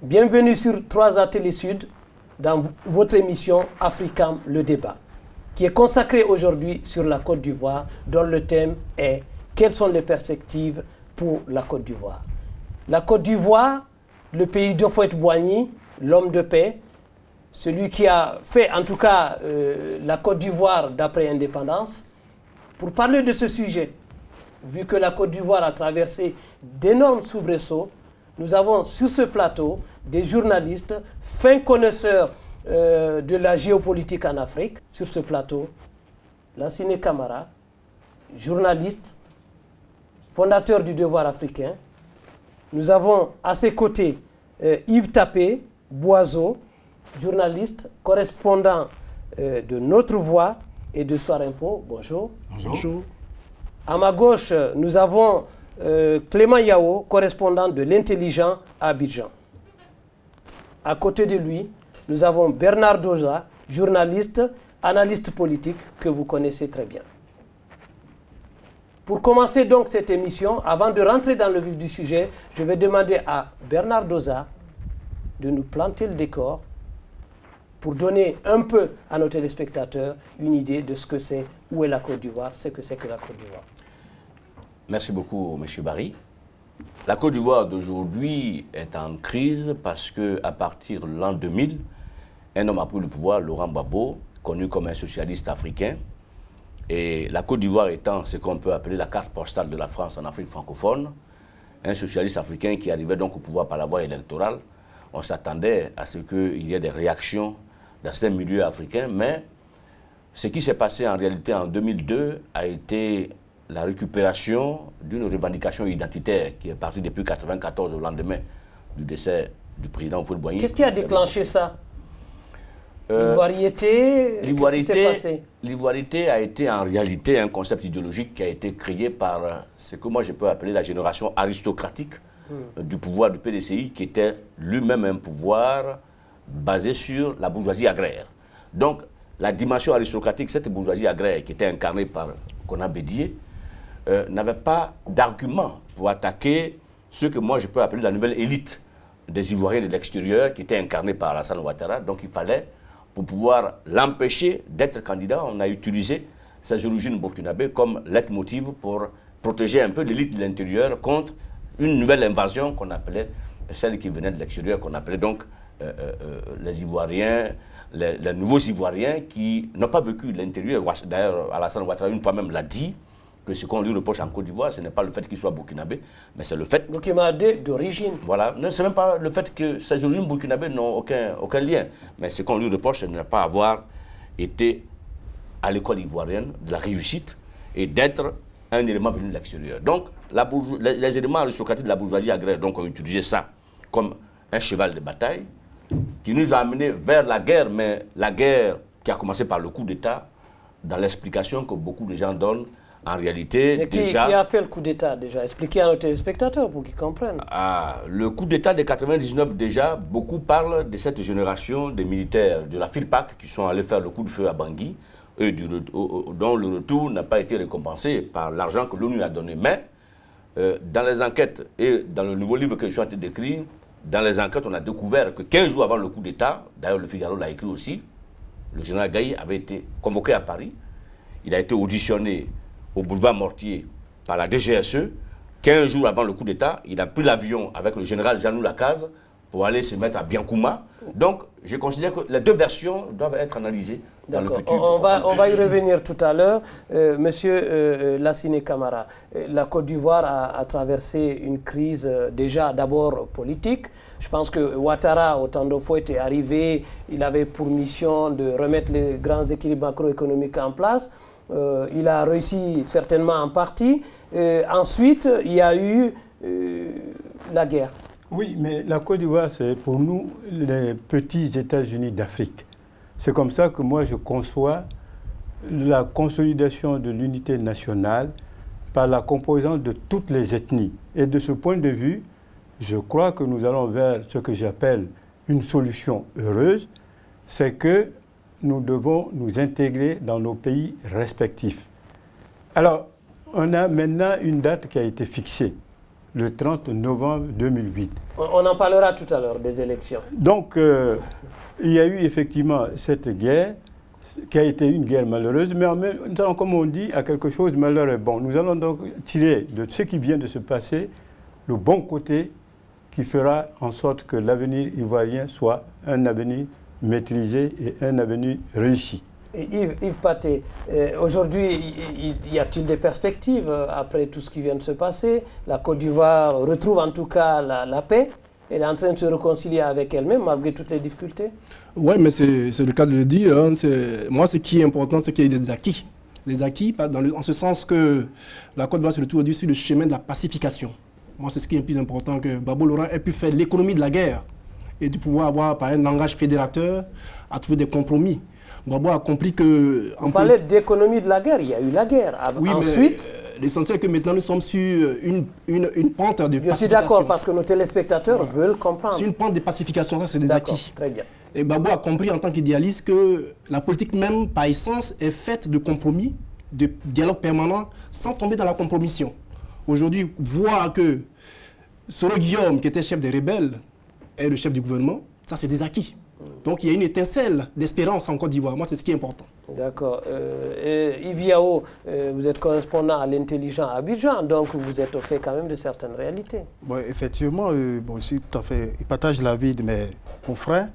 Bienvenue sur 3A Télé Sud dans votre émission Africam le débat, qui est consacrée aujourd'hui sur la Côte d'Ivoire, dont le thème est « Quelles sont les perspectives pour la Côte d'Ivoire ?» La Côte d'Ivoire, le pays d'Houphouët-Boigny, l'homme de paix, celui qui a fait en tout cas la Côte d'Ivoire d'après indépendance. Pour parler de ce sujet, vu que la Côte d'Ivoire a traversé d'énormes soubresauts, nous avons sur ce plateau des journalistes fins connaisseurs de la géopolitique en Afrique. Sur ce plateau, Lassine Camara, journaliste, fondateur du Devoir africain. Nous avons à ses côtés Yves Tapé Boiseau, journaliste, correspondant de Notre Voix et de Soir Info. Bonjour. Bonjour. À ma gauche, nous avons Clément Yao, correspondant de l'Intelligent à Abidjan. À côté de lui, nous avons Bernard Doza, journaliste, analyste politique que vous connaissez très bien. Pour commencer donc cette émission, avant de rentrer dans le vif du sujet, je vais demander à Bernard Doza de nous planter le décor pour donner un peu à nos téléspectateurs une idée de ce que c'est, où est la Côte d'Ivoire, ce que c'est que la Côte d'Ivoire. Merci beaucoup, M. Barry. La Côte d'Ivoire d'aujourd'hui est en crise parce qu'à partir de l'an 2000, un homme a pris le pouvoir, Laurent Gbagbo, connu comme un socialiste africain. Et la Côte d'Ivoire étant ce qu'on peut appeler la carte postale de la France en Afrique francophone, un socialiste africain qui arrivait donc au pouvoir par la voie électorale, on s'attendait à ce qu'il y ait des réactions dans certains milieux africains, mais ce qui s'est passé en réalité en 2002 a été la récupération d'une revendication identitaire qui est partie depuis 1994 au lendemain du décès du président Houphouët-Boigny. Qu'est-ce qui a déclenché ça? L'ivoirité a été en réalité un concept idéologique qui a été créé par ce que moi je peux appeler la génération aristocratique du pouvoir du PDCI, qui était lui-même un pouvoir basé sur la bourgeoisie agraire. Donc la dimension aristocratique, cette bourgeoisie agraire qui était incarnée par Konan Bédié, n'avait pas d'argument pour attaquer ce que moi je peux appeler la nouvelle élite des Ivoiriens de l'extérieur qui était incarnée par Alassane Ouattara. Donc il fallait, pour pouvoir l'empêcher d'être candidat, on a utilisé ses origines burkinabées comme leitmotiv pour protéger un peu l'élite de l'intérieur contre une nouvelle invasion qu'on appelait, celle qui venait de l'extérieur, qu'on appelait donc les Ivoiriens, les nouveaux Ivoiriens qui n'ont pas vécu l'intérieur. D'ailleurs, Alassane Ouattara une fois même l'a dit, que ce qu'on lui reproche en Côte d'Ivoire, ce n'est pas le fait qu'il soit burkinabé, mais c'est le fait... Burkinabé d'origine. Voilà, ce n'est même pas le fait que ses origines burkinabées n'ont aucun lien, mais ce qu'on lui reproche, c'est de ne pas avoir été à l'école ivoirienne de la réussite et d'être un élément venu de l'extérieur. Donc, les éléments aristocratiques de la bourgeoisie agraire donc, ont utilisé ça comme un cheval de bataille qui nous a amenés vers la guerre, mais la guerre qui a commencé par le coup d'État, dans l'explication que beaucoup de gens donnent. En réalité, mais qui a fait le coup d'État déjà? Expliquez à nos téléspectateurs pour qu'ils comprennent. Le coup d'État de 99 déjà, beaucoup parlent de cette génération de militaires de la FILPAC qui sont allés faire le coup de feu à Bangui, dont le retour n'a pas été récompensé par l'argent que l'ONU a donné. Mais dans les enquêtes et dans le nouveau livre que je suis en train d'écrire, dans les enquêtes, on a découvert que 15 jours avant le coup d'État, d'ailleurs le Figaro l'a écrit aussi, le général Gaï avait été convoqué à Paris. Il a été auditionné au boulevard Mortier par la DGSE. 15 jours avant le coup d'État, il a pris l'avion avec le général Janou Lacaze pour aller se mettre à Biancouma. Donc, je considère que les deux versions doivent être analysées dans le futur. On va y revenir tout à l'heure. Monsieur Lassine Camara, la Côte d'Ivoire a traversé une crise déjà d'abord politique. Je pense que Ouattara, au temps d'Houphouët, est arrivé, il avait pour mission de remettre les grands équilibres macroéconomiques en place. Il a réussi certainement en partie. Ensuite, il y a eu la guerre. Oui, mais la Côte d'Ivoire, c'est pour nous les petits États-Unis d'Afrique. C'est comme ça que moi je conçois la consolidation de l'unité nationale par la composante de toutes les ethnies. Et de ce point de vue, je crois que nous allons vers ce que j'appelle une solution heureuse, c'est que nous devons nous intégrer dans nos pays respectifs. Alors, on a maintenant une date qui a été fixée, le 30 novembre 2008. On en parlera tout à l'heure des élections. Donc, il y a eu effectivement cette guerre, qui a été une guerre malheureuse, mais en même temps, comme on dit, à quelque chose de malheureux. Bon, nous allons donc tirer de ce qui vient de se passer le bon côté qui fera en sorte que l'avenir ivoirien soit un avenir maîtrisé et un avenir réussi. Yves Pathé, aujourd'hui, y a-t-il des perspectives après tout ce qui vient de se passer? La Côte d'Ivoire retrouve en tout cas la paix. Elle est en train de se réconcilier avec elle-même malgré toutes les difficultés? Oui, mais c'est le cas de le dire. Hein. Moi, ce qui est important, c'est qu'il y ait des acquis. Des acquis, en ce sens que la Côte d'Ivoire se retrouve sur le chemin de la pacification. Moi, c'est ce qui est le plus important, que Gbagbo Laurent ait pu faire l'économie de la guerre et de pouvoir avoir, par un langage fédérateur, à trouver des compromis. Gbagbo a compris que... On parlait d'économie de la guerre, il y a eu la guerre. Oui, ensuite... l'essentiel est que maintenant nous sommes sur une pente de pacification. Je suis d'accord, parce que nos téléspectateurs veulent comprendre. C'est une pente de pacification, ça c'est des acquis. Très bien. Et Gbagbo a compris en tant qu'idéaliste que la politique même, par essence, est faite de compromis, de dialogue permanent, sans tomber dans la compromission. Aujourd'hui, voir que Soro Guillaume, qui était chef des rebelles, est le chef du gouvernement, ça c'est des acquis. Donc il y a une étincelle d'espérance en Côte d'Ivoire. Moi, c'est ce qui est important. D'accord. Yves Yao, vous êtes correspondant à l'intelligent à Abidjan, donc vous êtes au fait quand même de certaines réalités. Bon, effectivement, je suis tout à fait... Je partage l'avis de mes confrères.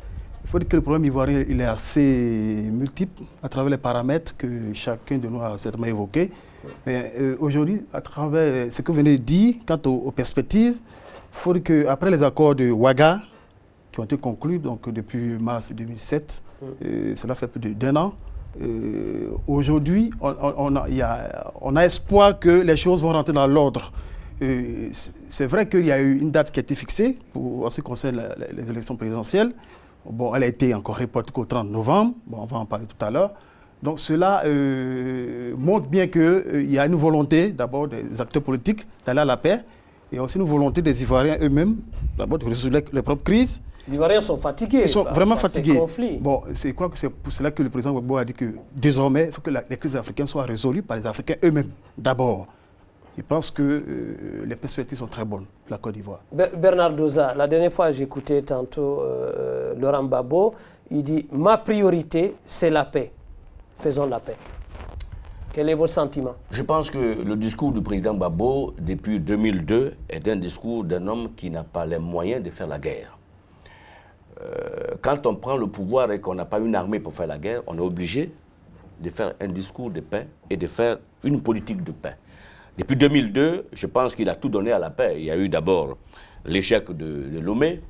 Il faut dire que le problème ivoirien il est assez multiple à travers les paramètres que chacun de nous a certainement évoqués. Mais aujourd'hui, à travers ce que vous venez de dire, quant aux perspectives, il faut dire qu'après les accords de Ouaga, qui ont été conclus donc, depuis mars 2007, cela fait plus d'un an, aujourd'hui, on a espoir que les choses vont rentrer dans l'ordre. C'est vrai qu'il y a eu une date qui a été fixée en ce qui concerne les élections présidentielles. Bon, elle a été encore reportée au 30 novembre. Bon, on va en parler tout à l'heure. Donc cela montre bien qu'il y a une volonté d'abord des acteurs politiques d'aller à la paix et aussi une volonté des Ivoiriens eux-mêmes d'abord de résoudre les propres crises. Les Ivoiriens sont fatigués. Ils sont vraiment fatigués. Bon, je crois que c'est pour cela que le président Gbagbo a dit que désormais, il faut que les crises africaines soient résolues par les Africains eux-mêmes d'abord. Je pense que les perspectives sont très bonnes pour la Côte d'Ivoire. Bernard Doza, la dernière fois j'écoutais tantôt Laurent Gbagbo, il dit « Ma priorité, c'est la paix. Faisons la paix ». Quel est votre sentiment? Je pense que le discours du président Gbagbo, depuis 2002, est un discours d'un homme qui n'a pas les moyens de faire la guerre. Quand on prend le pouvoir et qu'on n'a pas une armée pour faire la guerre, on est obligé de faire un discours de paix et de faire une politique de paix. Depuis 2002, je pense qu'il a tout donné à la paix. Il y a eu d'abord l'échec de Lomé,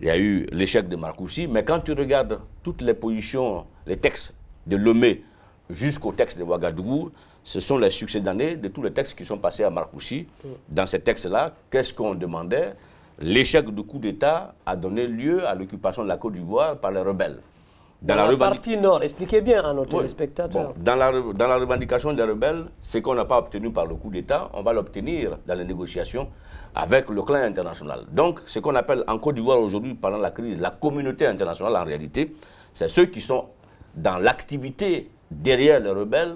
il y a eu l'échec de Marcoussis, mais quand tu regardes toutes les positions, les textes de Lomé jusqu'au texte de Ouagadougou, ce sont les succédanés de tous les textes qui sont passés à Marcoussis. Dans ces textes-là, qu'est-ce qu'on demandait? L'échec du coup d'État a donné lieu à l'occupation de la Côte d'Ivoire par les rebelles. Dans la partie nord, expliquez bien à nos téléspectateurs. Bon, dans la revendication des rebelles, ce qu'on n'a pas obtenu par le coup d'État, on va l'obtenir dans les négociations avec le clan international. Donc, ce qu'on appelle en Côte d'Ivoire aujourd'hui, pendant la crise, la communauté internationale en réalité, c'est ceux qui sont dans l'activité derrière les rebelles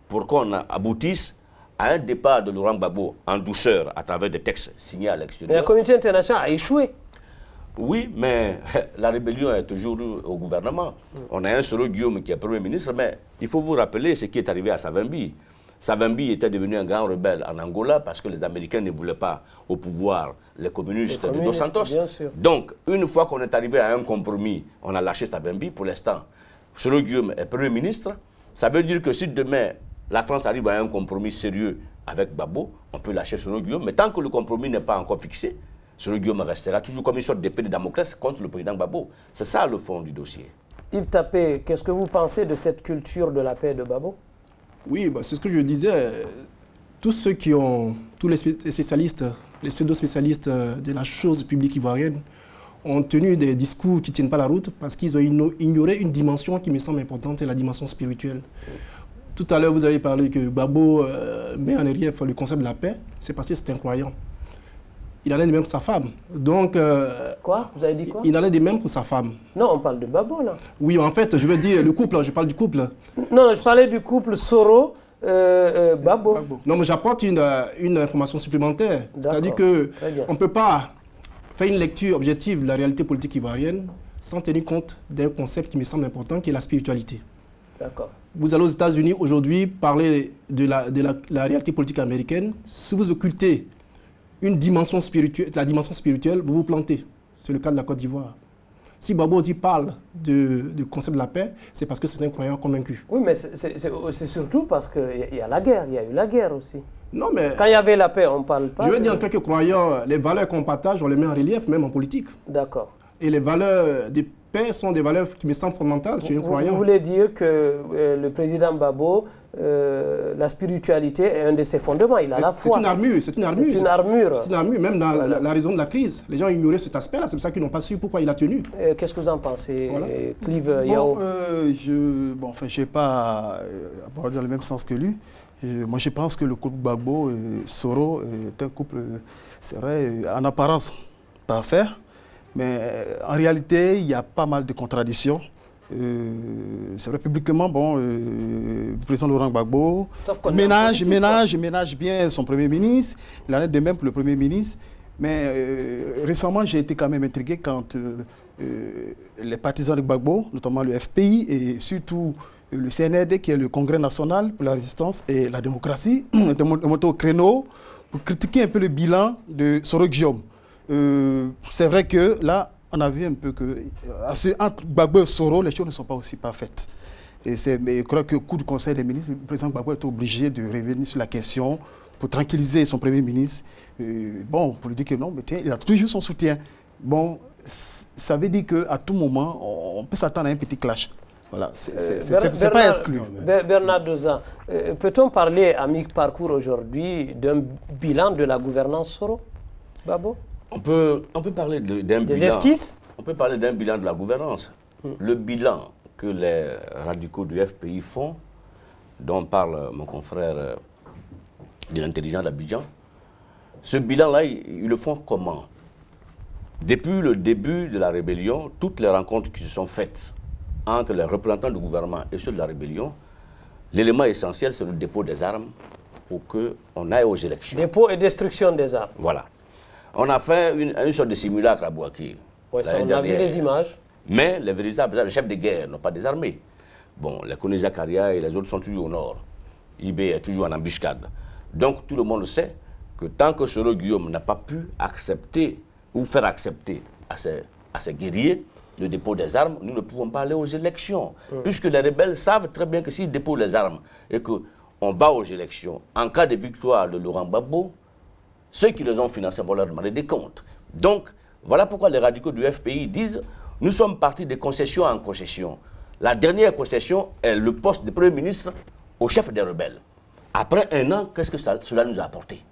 pour qu'on aboutisse à un départ de Laurent Gbagbo en douceur à travers des textes signés à l'extérieur. Mais la communauté internationale a échoué. Oui, mais la rébellion est toujours au gouvernement. On a un Soro Guillaume qui est Premier ministre, mais il faut vous rappeler ce qui est arrivé à Savimbi. Savimbi était devenu un grand rebelle en Angola parce que les Américains ne voulaient pas au pouvoir les communistes de Dos Santos. Donc, une fois qu'on est arrivé à un compromis, on a lâché Savimbi. Pour l'instant, Soro Guillaume est Premier ministre. Ça veut dire que si demain, la France arrive à un compromis sérieux avec Gbagbo, on peut lâcher Soro Guillaume. Mais tant que le compromis n'est pas encore fixé, Soro Guillaume restera toujours comme une sorte d'épée de Damoclès contre le président Gbagbo. C'est ça le fond du dossier. Yves Tapé, qu'est-ce que vous pensez de cette culture de la paix de Gbagbo? Oui, c'est ce que je disais. Tous les spécialistes, les pseudo-spécialistes de la chose publique ivoirienne ont tenu des discours qui ne tiennent pas la route parce qu'ils ont ignoré une dimension qui me semble importante, c'est la dimension spirituelle. Tout à l'heure, vous avez parlé que Gbagbo met en relief le concept de la paix. C'est parce que c'est un croyant. Il en est de même pour sa femme. Donc, quoi? Vous avez dit quoi? Il en est de même pour sa femme. Non, on parle de Gbagbo, là. Oui, en fait, je veux dire le couple, je parle du couple. Non, je parlais du couple Soro, Babo. Non, mais j'apporte une information supplémentaire. C'est-à-dire qu'on ne peut pas faire une lecture objective de la réalité politique ivoirienne sans tenir compte d'un concept qui me semble important, qui est la spiritualité. D'accord. Vous allez aux États-Unis aujourd'hui parler de la réalité politique américaine. Si vous occultez une dimension spirituelle, la dimension spirituelle, vous vous plantez. C'est le cas de la Côte d'Ivoire. Si Babo aussi parle du concept de la paix, c'est parce que c'est un croyant convaincu. Oui, mais c'est surtout parce qu'il y a la guerre, il y a eu la guerre aussi. Non, mais quand il y avait la paix, on ne parle pas. Je veux dire, en tant que croyant, les valeurs qu'on partage, on les met en relief, même en politique. D'accord. Et les valeurs de paix sont des valeurs qui me semblent fondamentales. Vous voulez dire que le président Babo, la spiritualité est un de ses fondements, il a la foi. C'est une armure. C'est une armure. C'est une armure, même dans la raison de la crise. Les gens ignoraient cet aspect-là, c'est pour ça qu'ils n'ont pas su pourquoi il a tenu. Qu'est-ce que vous en pensez, Clive Yao? Je n'ai pas abordé dans le même sens que lui. Moi, je pense que le couple Gbagbo et Soro est un couple, en apparence, parfait. Mais en réalité, il y a pas mal de contradictions. C'est vrai, publiquement, le président Laurent Gbagbo ménage bien son Premier ministre. Il en est de même pour le Premier ministre. Mais récemment, j'ai été quand même intrigué quand les partisans de Gbagbo, notamment le FPI et surtout le CNRD, qui est le Congrès national pour la résistance et la démocratie, ont monté au créneau pour critiquer un peu le bilan de Soro Guillaume. C'est vrai que là, on a vu un peu que entre Gbagbo et Soro, les choses ne sont pas aussi parfaites. Mais je crois que au cours du Conseil des ministres, le président Gbagbo est obligé de revenir sur la question pour tranquilliser son Premier ministre. Pour lui dire que non, mais tiens, il a toujours son soutien. Ça veut dire qu'à tout moment, on peut s'attendre à un petit clash. Voilà, c'est pas exclu. Bernard Doza, peut-on parler à mi-parcours aujourd'hui d'un bilan de la gouvernance Soro, Babo? On peut parler d'un bilan. Des esquisses? On peut parler d'un bilan de la gouvernance. Le bilan que les radicaux du FPI font, dont parle mon confrère de l'intelligent d'Abidjan, ce bilan-là, ils le font comment? Depuis le début de la rébellion, toutes les rencontres qui se sont faites entre les représentants du gouvernement et ceux de la rébellion, l'élément essentiel, c'est le dépôt des armes pour qu'on aille aux élections. Dépôt et destruction des armes. Voilà. On a fait une sorte de simulacre à Bouaké. Oui, on a vu les images. Mais les véritables chefs de guerre n'ont pas désarmé. Bon, les colonels Zakaria et les autres sont toujours au nord. IB est toujours en embuscade. Donc tout le monde sait que tant que Soro Guillaume n'a pas pu accepter ou faire accepter à ses guerriers le dépôt des armes, nous ne pouvons pas aller aux élections. Puisque les rebelles savent très bien que s'ils déposent les armes et qu'on va aux élections, en cas de victoire de Laurent Gbagbo, ceux qui les ont financés vont leur demander des comptes. Donc, voilà pourquoi les radicaux du FPI disent « Nous sommes partis de concession en concession. La dernière concession est le poste de Premier ministre au chef des rebelles. Après un an, qu'est-ce que cela nous a apporté ?»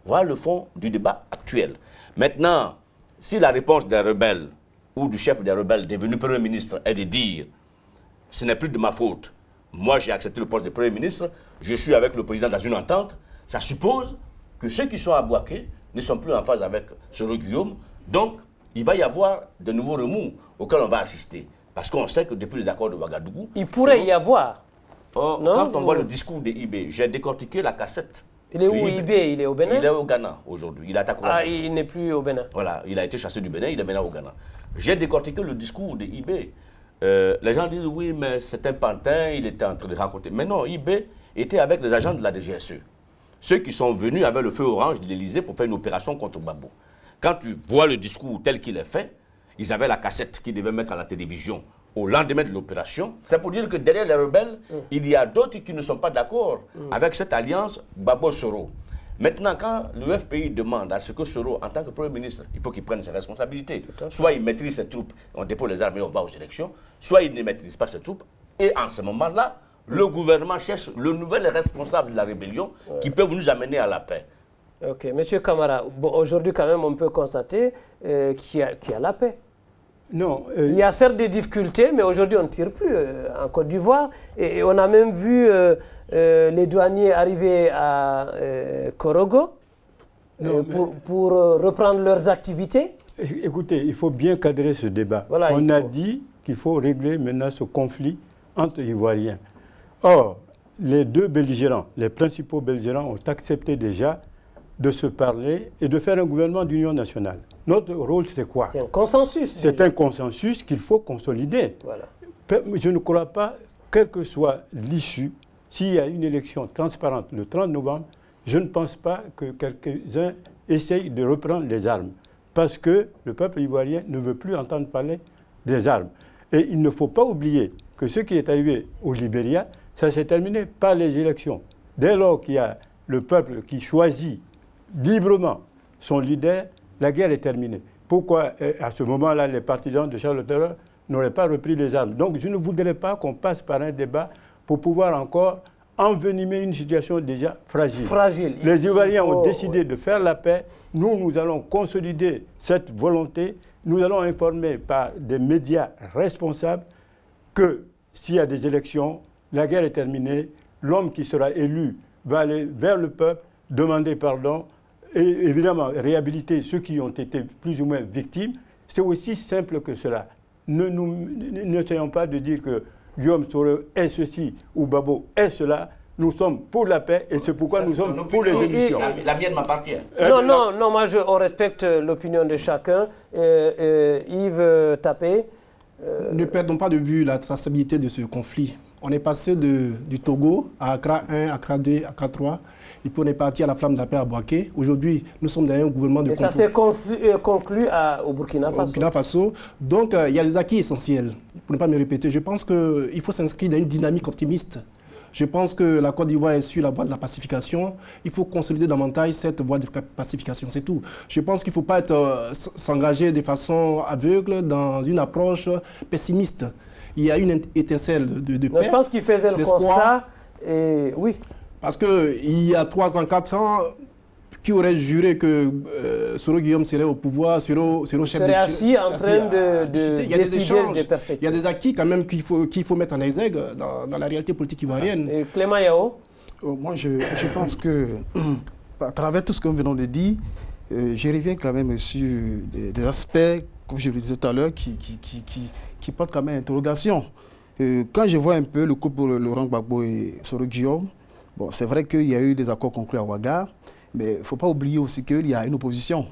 Voilà le fond du débat actuel. Maintenant, si la réponse des rebelles ou du chef des rebelles devenu Premier ministre est de dire « Ce n'est plus de ma faute. Moi, j'ai accepté le poste de Premier ministre. Je suis avec le président dans une entente. » Ça suppose que ceux qui sont à Bouaké ne sont plus en phase avec Soro Guillaume. Donc, il va y avoir de nouveaux remous auxquels on va assister. Parce qu'on sait que depuis les accords de Ouagadougou... Il pourrait y avoir. Quand on voit le discours de IB, j'ai décortiqué la cassette. Il est où IB? Il est au Bénin? Il est au Ghana aujourd'hui. Il attaque au Ghana. Ah, il n'est plus au Bénin. Voilà, il a été chassé du Bénin, il est maintenant au Ghana. J'ai décortiqué le discours de IB. Les gens disent oui, mais c'est un pantin, il était en train de raconter. Mais non, IB était avec les agents de la DGSE. Ceux qui sont venus avec le feu orange de l'Élysée pour faire une opération contre Gbagbo. Quand tu vois le discours tel qu'il est fait, ils avaient la cassette qu'ils devaient mettre à la télévision au lendemain de l'opération. C'est pour dire que derrière les rebelles, il y a d'autres qui ne sont pas d'accord avec cette alliance Gbagbo-Soro. Maintenant, quand le FPI demande à ce que Soro, en tant que Premier ministre, il faut qu'il prenne ses responsabilités. Soit il maîtrise ses troupes, on dépose les armes et on va aux élections, soit il ne maîtrise pas ses troupes. Et en ce moment-là, le gouvernement cherche le nouvel responsable de la rébellion qui peut nous amener à la paix. Ok, Monsieur Camara, aujourd'hui quand même on peut constater qu'il y a la paix. Non. Il y a certes des difficultés, mais aujourd'hui on ne tire plus en Côte d'Ivoire. Et on a même vu les douaniers arriver à Korogo pour reprendre leurs activités. Écoutez, il faut bien cadrer ce débat. Voilà, on a dit qu'il faut régler maintenant ce conflit entre Ivoiriens. Or, les deux belligérants, les principaux belligérants ont accepté déjà de se parler et de faire un gouvernement d'union nationale. Notre rôle, c'est quoi? C'est un consensus. C'est un consensus qu'il faut consolider. Voilà. Je ne crois pas, quelle que soit l'issue, s'il y a une élection transparente le 30 novembre, je ne pense pas que quelques-uns essayent de reprendre les armes. Parce que le peuple ivoirien ne veut plus entendre parler des armes. Et il ne faut pas oublier que ce qui est arrivé au Libéria, ça s'est terminé par les élections. Dès lors qu'il y a le peuple qui choisit librement son leader, la guerre est terminée. Pourquoi, à ce moment-là, les partisans de Charles Taylor n'auraient pas repris les armes? Donc, je ne voudrais pas qu'on passe par un débat pour pouvoir encore envenimer une situation déjà fragile. Les Ivoiriens ont décidé de faire la paix. Nous allons consolider cette volonté. Nous allons informer par des médias responsables que s'il y a des élections, la guerre est terminée, l'homme qui sera élu va aller vers le peuple, demander pardon et évidemment réhabiliter ceux qui ont été plus ou moins victimes. C'est aussi simple que cela. N'essayons pas de dire que Guillaume Soro est ceci ou Babo est cela. Nous sommes pour la paix et c'est pourquoi nous sommes pour les émissions. La mienne m'appartient. Non, moi on respecte l'opinion de chacun. Yves Tapé. Ne perdons pas de vue la traçabilité de ce conflit. On est passé du Togo à Accra 1, Accra 2, Accra 3, et puis on est parti à la flamme de la paix à Bouaké. Aujourd'hui, nous sommes dans un gouvernement de compromis. Et ça s'est conclu au Burkina Faso. Au Burkina Faso. Donc, il y a des acquis essentiels. Pour ne pas me répéter, je pense qu'il faut s'inscrire dans une dynamique optimiste. Je pense que la Côte d'Ivoire est sur la voie de la pacification. Il faut consolider davantage cette voie de pacification, c'est tout. Je pense qu'il ne faut pas s'engager de façon aveugle dans une approche pessimiste. Il y a une étincelle de paix. Je pense qu'il faisait le constat, et oui. Parce qu'il y a 3 ans, 4 ans, qui aurait juré que Soro Guillaume serait au pouvoir, Soro chef de... serait assis en train de décider des perspectives. Il y a des acquis quand même qu'il faut mettre en exergue dans la réalité politique ivoirienne. Et Clément Yao? Moi, je pense que, à travers tout ce que nous venons de dire, je reviens quand même sur des aspects, comme je le disais tout à l'heure, qui portent quand même interrogation. Quand je vois un peu le couple Laurent Gbagbo et Soro Guillaume, bon, c'est vrai qu'il y a eu des accords conclus à Ouaga, mais il ne faut pas oublier aussi qu'il y a une opposition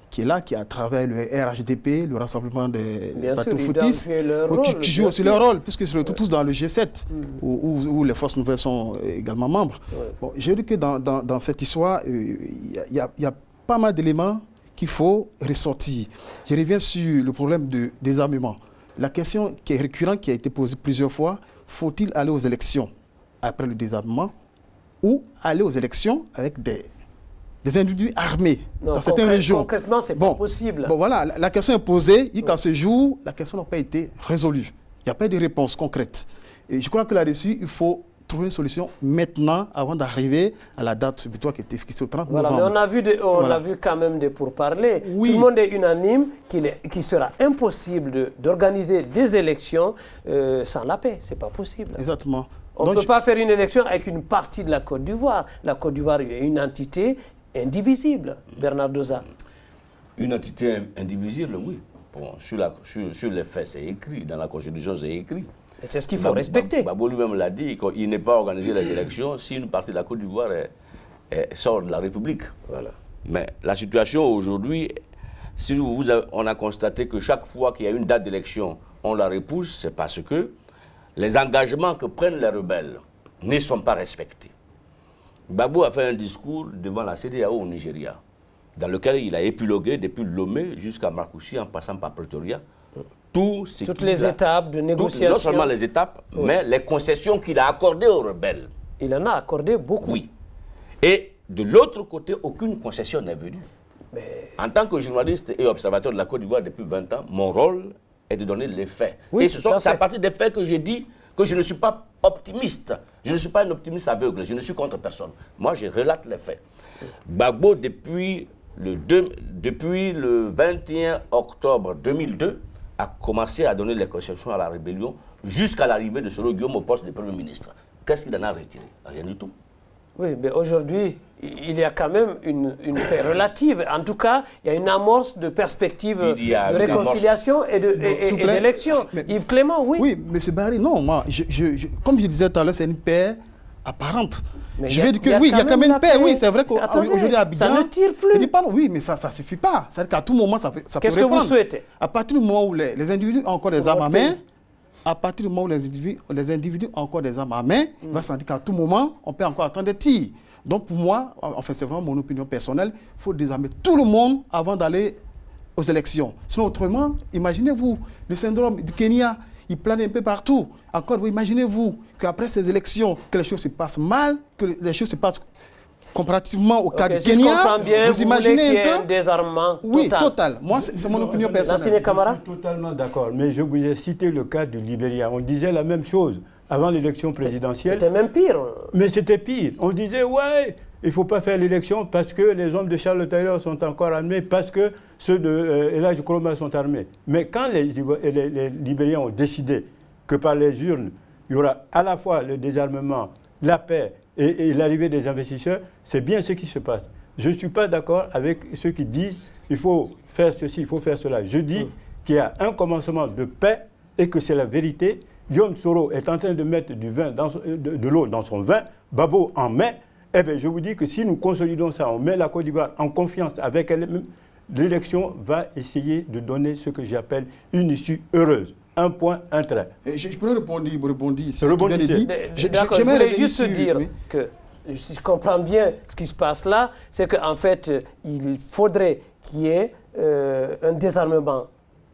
qui est là, qui à travers le RHDP, le rassemblement des patriotistes, qui joue aussi leur rôle, puisque c'est tous dans le G7, où les forces nouvelles sont également membres. Bon, j'ai dit que dans cette histoire, il y a pas mal d'éléments qu'il faut ressortir. Je reviens sur le problème de désarmement. La question qui est récurrente, qui a été posée plusieurs fois, faut-il aller aux élections après le désarmement ou aller aux élections avec des individus armés dans certaines régions? Concrètement, ce n'est pas possible. Bon, voilà, la question est posée. Jusqu'à ce jour, la question n'a pas été résolue. Il n'y a pas de réponse concrète. Et je crois que là-dessus, il faut trouver une solution maintenant, avant d'arriver à la date butoir qui était fixée au 30 novembre. Mais on a vu quand même des pourparlers. Oui. Tout le monde est unanime qu'il sera impossible d'organiser des élections sans la paix. Ce n'est pas possible. Exactement. On ne peut pas faire une élection avec une partie de la Côte d'Ivoire. La Côte d'Ivoire est une entité indivisible. Bernard Doza. Une entité indivisible, oui. Bon, sur les faits, c'est écrit. Dans la Constitution, c'est écrit. C'est ce qu'il faut respecter. Babo lui-même l'a dit, qu'il n'est pas organisé les élections si une partie de la Côte d'Ivoire sort de la République. Voilà. Mais la situation aujourd'hui, si on a constaté que chaque fois qu'il y a une date d'élection, on la repousse, c'est parce que les engagements que prennent les rebelles ne sont pas respectés. Babo a fait un discours devant la CEDEAO au Nigeria, dans lequel il a épilogué depuis Lomé jusqu'à Marcoussis en passant par Pretoria. Toutes les étapes de négociation. Non seulement les étapes, mais les concessions qu'il a accordées aux rebelles. Il en a accordé beaucoup. Oui. Et de l'autre côté, aucune concession n'est venue. Mais... En tant que journaliste et observateur de la Côte d'Ivoire depuis 20 ans, mon rôle est de donner les faits. Oui, et c'est à partir des faits que j'ai dit que je ne suis pas optimiste. Je ne suis pas un optimiste aveugle. Je ne suis contre personne. Moi, je relate les faits. Gbagbo, depuis le 21 octobre 2002, a commencé à donner les concessions à la rébellion jusqu'à l'arrivée de Soro Guillaume au poste de Premier ministre. Qu'est-ce qu'il en a retiré? Rien du tout. Oui, mais aujourd'hui, il y a quand même une paix relative. En tout cas, il y a une amorce de perspective de réconciliation et d'élection. Yves Clément, oui. Oui, M. Barry, non, moi, comme je disais tout à l'heure, c'est une paix apparente. Mais Je vais dire que oui, il y a quand même une paix. Oui, c'est vrai qu'aujourd'hui à Abidjan, ça ne tire plus. Je dis pas, oui, mais ça ne suffit pas. C'est-à-dire qu'à tout moment, ça peut reprendre. Qu'est-ce que vous souhaitez? À partir du moment où les individus ont encore des armes à main, à partir du moment où les individus ont encore des armes à main, il va se dire qu'à tout moment, on peut encore attendre des tirs. Donc pour moi, enfin c'est vraiment mon opinion personnelle, il faut désarmer tout le monde avant d'aller aux élections. Sinon autrement, imaginez-vous, le syndrome du Kenya, il plane un peu partout. Encore, imaginez-vous qu'après ces élections, que les choses se passent mal, que les choses se passent comparativement au cas du Kenya, vous imaginez un désarmement total. Oui, total. Moi, c'est mon opinion personnelle. Je suis totalement d'accord, mais je vous ai cité le cas du Libéria. On disait la même chose avant l'élection présidentielle. C'était même pire. Mais c'était pire. On disait, ouais, il ne faut pas faire l'élection parce que les hommes de Charles Taylor sont encore armés, parce que ceux de Elhadji Koloma sont armés. Mais quand les Libériens ont décidé que par les urnes, il y aura à la fois le désarmement, la paix et l'arrivée des investisseurs, c'est bien ce qui se passe. Je ne suis pas d'accord avec ceux qui disent il faut faire ceci, il faut faire cela. Je dis qu'il y a un commencement de paix et que c'est la vérité. Guillaume Soro est en train de mettre de l'eau dans son vin, Babo en met. Eh bien, je vous dis que si nous consolidons ça, on met la Côte d'Ivoire en confiance avec elle-même, l'élection va essayer de donner ce que j'appelle une issue heureuse. Un point, un trait. Je peux rebondir sur ce que tu viens de dire. D'accord, je voulais juste dire que, si je comprends bien ce qui se passe là, c'est qu'en fait, il faudrait qu'il y ait un désarmement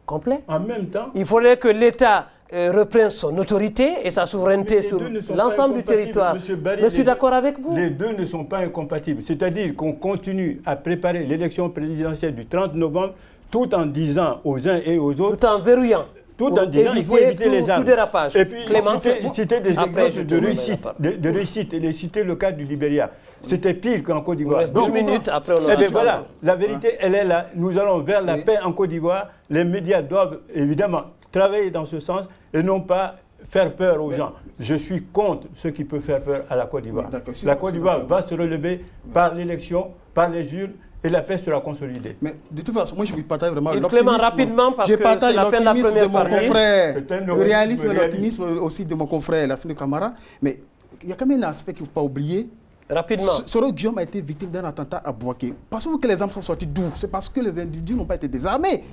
complet. En même temps, il faudrait que l'État reprenne son autorité et sa souveraineté sur l'ensemble du territoire. Je suis d'accord avec vous. Les deux ne sont pas incompatibles. C'est-à-dire qu'on continue à préparer l'élection présidentielle du 30 novembre tout en disant aux uns et aux autres... Tout en verrouillant. Tout en disant qu'il faut éviter les armes. Tout dérapage. Et puis, Clément, citer des exemples de réussite et citer le cas du Libéria. C'était pire qu'en Côte d'Ivoire. 12 minutes après, on a voilà, la vérité, elle est là. Nous allons vers la paix en Côte d'Ivoire. Les médias doivent évidemment travailler dans ce sens et non pas faire peur aux gens. Je suis contre ce qui peut faire peur à la Côte d'Ivoire. La Côte d'Ivoire va se relever par l'élection, par les urnes, et la paix sera consolidée. Mais de toute façon, moi je partage vraiment l'optimisme. Rapidement, parce que c'est la fin de la première partie. Le réalisme et l'optimisme aussi de mon confrère Lassine Camara. Mais il y a quand même un aspect qu'il ne faut pas oublier. Rapidement. Soro Guillaume a été victime d'un attentat à Bouaké. Pensez-vous que les armes sont sorties d'où? C'est parce que les individus n'ont pas été désarmés.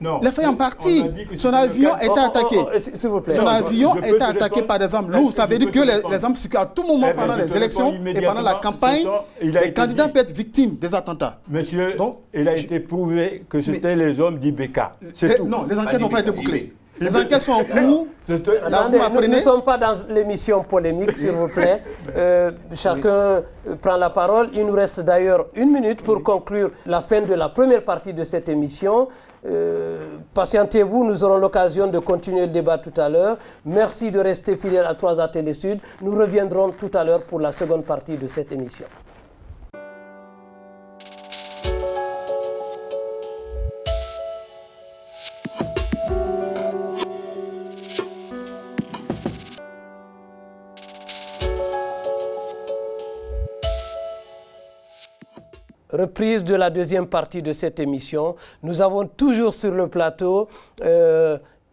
Non. Les faits en partie. Son avion était attaqué. S'il vous plaît. Son avion était attaqué par des armes lourdes. Ça veut dire que les armes circulent à tout moment pendant les élections et pendant la campagne. Les candidats peuvent être victimes des attentats. Monsieur, il a été prouvé que c'était les hommes d'Ibeka. Non, les enquêtes n'ont pas été bouclées. Les enquêtes sont en cours. Nous ne sommes pas dans l'émission polémique, s'il vous plaît. Chacun prend la parole. Il nous reste d'ailleurs 1 minute pour conclure la fin de la première partie de cette émission. Patientez-vous, nous aurons l'occasion de continuer le débat tout à l'heure. Merci de rester fidèle à 3A Télé Sud. Nous reviendrons tout à l'heure pour la seconde partie de cette émission. Reprise de la deuxième partie de cette émission. Nous avons toujours sur le plateau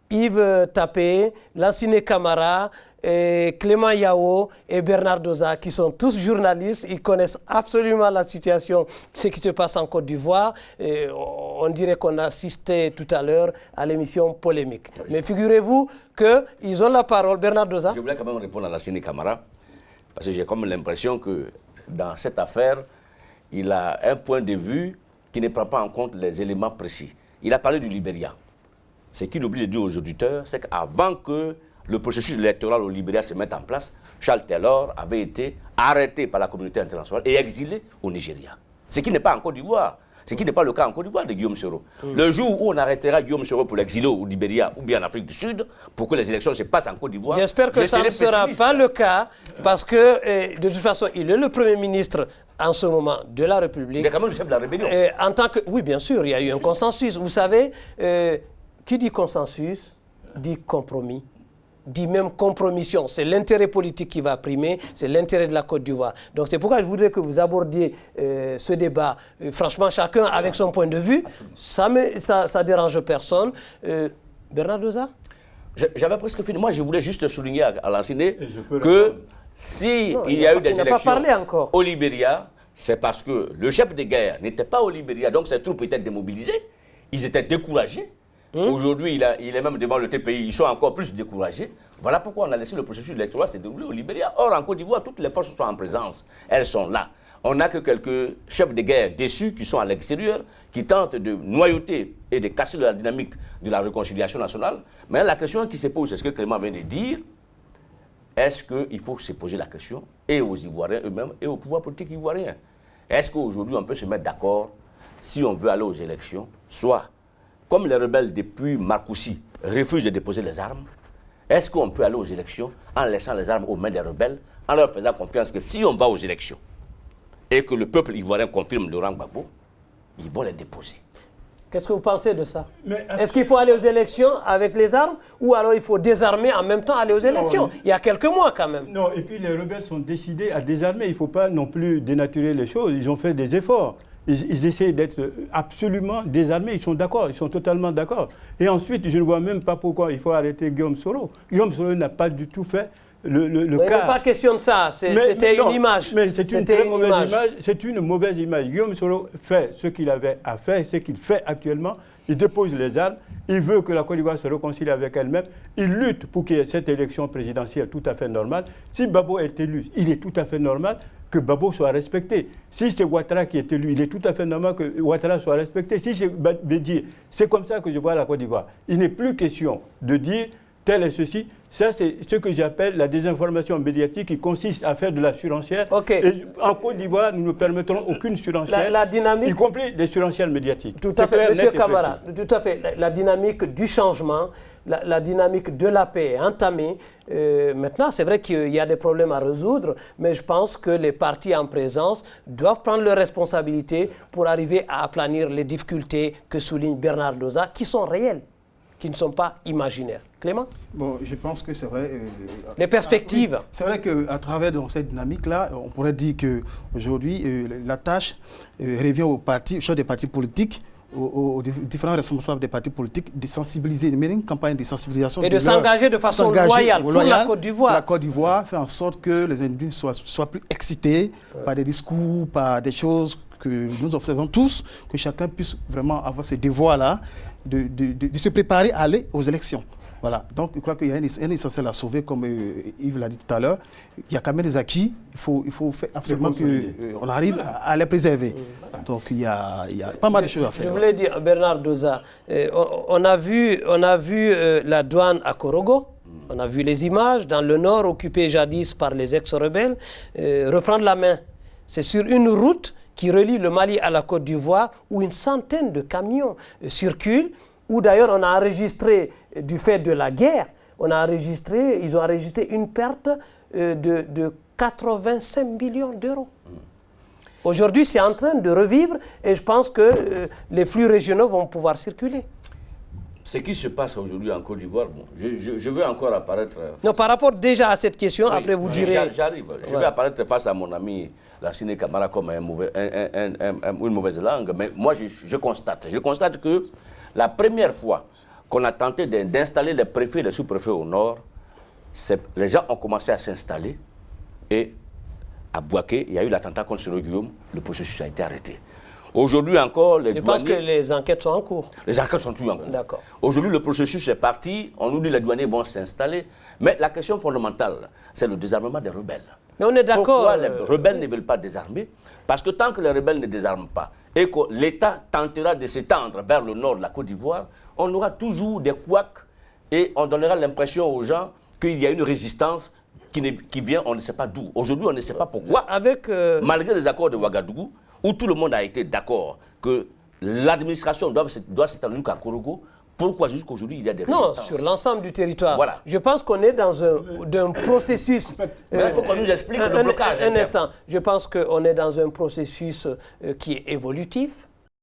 Yves Tapé, Lassine Camara, Clément Yao et Bernard Doza, qui sont tous journalistes. Ils connaissent absolument la situation, ce qui se passe en Côte d'Ivoire. On dirait qu'on assistait tout à l'heure à l'émission polémique. Mais figurez-vous qu'ils ont la parole. Bernard Doza. Je voulais quand même répondre à Lassine Camara, parce que j'ai comme l'impression que dans cette affaire, il a un point de vue qui ne prend pas en compte les éléments précis. Il a parlé du Libéria. Ce qu'il oublie de dire aux auditeurs, c'est qu'avant que le processus électoral au Libéria se mette en place, Charles Taylor avait été arrêté par la communauté internationale et exilé au Nigeria. Ce qui n'est pas en Côte d'Ivoire. Ce qui n'est pas le cas en Côte d'Ivoire de Guillaume Soro. Le jour où on arrêtera Guillaume Soro pour l'exiler au Libéria ou bien en Afrique du Sud, pour que les élections se passent en Côte d'Ivoire, j'espère que ça ne sera pas le cas, parce que de toute façon, il est le Premier ministre en ce moment de la République. Il est quand même le chef de la rébellion. En tant que, oui, bien sûr, il y a eu un consensus. Vous savez, qui dit consensus, dit compromis, dit même compromission. C'est l'intérêt politique qui va primer, c'est l'intérêt de la Côte d'Ivoire. Donc c'est pourquoi je voudrais que vous abordiez ce débat, franchement, chacun avec son point de vue. Ça dérange personne. Bernard Doza? J'avais presque fini. Moi, je voulais juste souligner à Lassine que Si il y a eu des élections pas parlé encore. au Libéria, c'est parce que le chef de guerre n'était pas au Libéria, donc ses troupes étaient démobilisées, ils étaient découragés. Aujourd'hui, il est même devant le TPI, ils sont encore plus découragés. Voilà pourquoi on a laissé le processus électoral se dérouler au Libéria. Or, en Côte d'Ivoire, toutes les forces sont en présence, elles sont là. On n'a que quelques chefs de guerre déçus qui sont à l'extérieur, qui tentent de noyauter et de casser la dynamique de la réconciliation nationale. Mais la question qui se pose, c'est ce que Clément vient de dire, est-ce qu'il faut se poser la question, et aux Ivoiriens eux-mêmes, et au pouvoir politique ivoirien? Est-ce qu'aujourd'hui, on peut se mettre d'accord, si on veut aller aux élections, soit, comme les rebelles depuis Marcoussi refusent de déposer les armes, est-ce qu'on peut aller aux élections en laissant les armes aux mains des rebelles, en leur faisant confiance que si on va aux élections, et que le peuple ivoirien confirme Laurent Gbagbo, ils vont les déposer. Qu'est-ce que vous pensez de ça? Est-ce qu'il faut aller aux élections avec les armes ou alors il faut désarmer en même temps aller aux élections? Il y a quelques mois quand même. Non, et puis les rebelles sont décidés à désarmer. Il ne faut pas non plus dénaturer les choses. Ils ont fait des efforts. Ils essaient d'être absolument désarmés. Ils sont d'accord, ils sont totalement d'accord. Et ensuite, je ne vois même pas pourquoi il faut arrêter Guillaume Soro. Guillaume Soro n'a pas du tout fait le cas. Il n'est pas question de ça, c'était une image. Mais c'est une très mauvaise image. C'est une mauvaise image. Guillaume Soro fait ce qu'il avait à faire, ce qu'il fait actuellement. Il dépose les armes, il veut que la Côte d'Ivoire se réconcilie avec elle-même. Il lutte pour qu'il y ait cette élection présidentielle tout à fait normale. Si Gbagbo est élu, il est tout à fait normal que Gbagbo soit respecté. Si c'est Ouattara qui est élu, il est tout à fait normal que Ouattara soit respecté. Si c'est Bédié, c'est comme ça que je vois la Côte d'Ivoire. Il n'est plus question de dire tel est ceci. Ça, c'est ce que j'appelle la désinformation médiatique qui consiste à faire de la surenchère. Et en Côte d'Ivoire, nous ne permettrons aucune surenchère, y compris des surenchères médiatiques. Tout à fait, Monsieur Camara, tout à fait. La dynamique du changement, la dynamique de la paix est entamée. Maintenant, c'est vrai qu'il y a des problèmes à résoudre, mais je pense que les partis en présence doivent prendre leurs responsabilités pour arriver à aplanir les difficultés que souligne Bernard Doza, qui sont réelles, qui ne sont pas imaginaires. Clément? Bon, je pense que c'est vrai. Les perspectives. C'est vrai qu'à travers cette dynamique-là, on pourrait dire qu'aujourd'hui, la tâche revient aux chefs des partis politiques, aux différents responsables des partis politiques, de sensibiliser, de mener une campagne de sensibilisation. Et de s'engager de façon loyale pour la Côte d'Ivoire. La Côte d'Ivoire fait en sorte que les individus soient plus excités par des discours, par des choses que nous observons tous, que chacun puisse vraiment avoir ce devoir-là de se préparer à aller aux élections. Voilà, donc je crois qu'il y a un essentiel à sauver, comme Yves l'a dit tout à l'heure. Il y a quand même des acquis, il faut faire absolument qu'on arrive à les préserver. Donc il y a pas mal de choses à faire. Je voulais dire, Bernard Doza, on a vu la douane à Korogo, on a vu les images dans le nord occupé jadis par les ex-rebelles, reprendre la main. C'est sur une route qui relie le Mali à la Côte d'Ivoire où une centaine de camions circulent, où d'ailleurs on a enregistré, du fait de la guerre, ils ont enregistré une perte de 85 millions d'euros. Aujourd'hui, c'est en train de revivre et je pense que les flux régionaux vont pouvoir circuler. Ce qui se passe aujourd'hui en Côte d'Ivoire, bon, je veux encore apparaître... Non, par rapport déjà à cette question, oui, après vous direz... J'arrive. Je vais apparaître face à mon ami Lassine Camara comme une mauvaise langue, mais moi je constate que la première fois qu'on a tenté d'installer les préfets et les sous-préfets au nord, les gens ont commencé à s'installer et à Bouaké, il y a eu l'attentat contre Soro Guillaume, le processus a été arrêté. Aujourd'hui encore, les douaniers... Je pense que les enquêtes sont en cours. Les enquêtes sont toujours en cours. D'accord. Aujourd'hui, le processus est parti, on nous dit que les douaniers vont s'installer, mais la question fondamentale, c'est le désarmement des rebelles. Mais on est d'accord. Pourquoi les rebelles ne veulent pas désarmer? Parce que tant que les rebelles ne désarment pas et que l'État tentera de s'étendre vers le nord de la Côte d'Ivoire, on aura toujours des couacs et on donnera l'impression aux gens qu'il y a une résistance qui vient, on ne sait pas d'où. Aujourd'hui, on ne sait pas pourquoi. Malgré les accords de Ouagadougou, où tout le monde a été d'accord que l'administration doit s'étendre jusqu'à Korogo, pourquoi jusqu'aujourd'hui il y a des résistances? Non, sur l'ensemble du territoire. Voilà. Je pense qu'on est dans un processus... En fait, il faut qu'on nous explique le blocage. Un instant. Je pense qu'on est dans un processus qui est évolutif.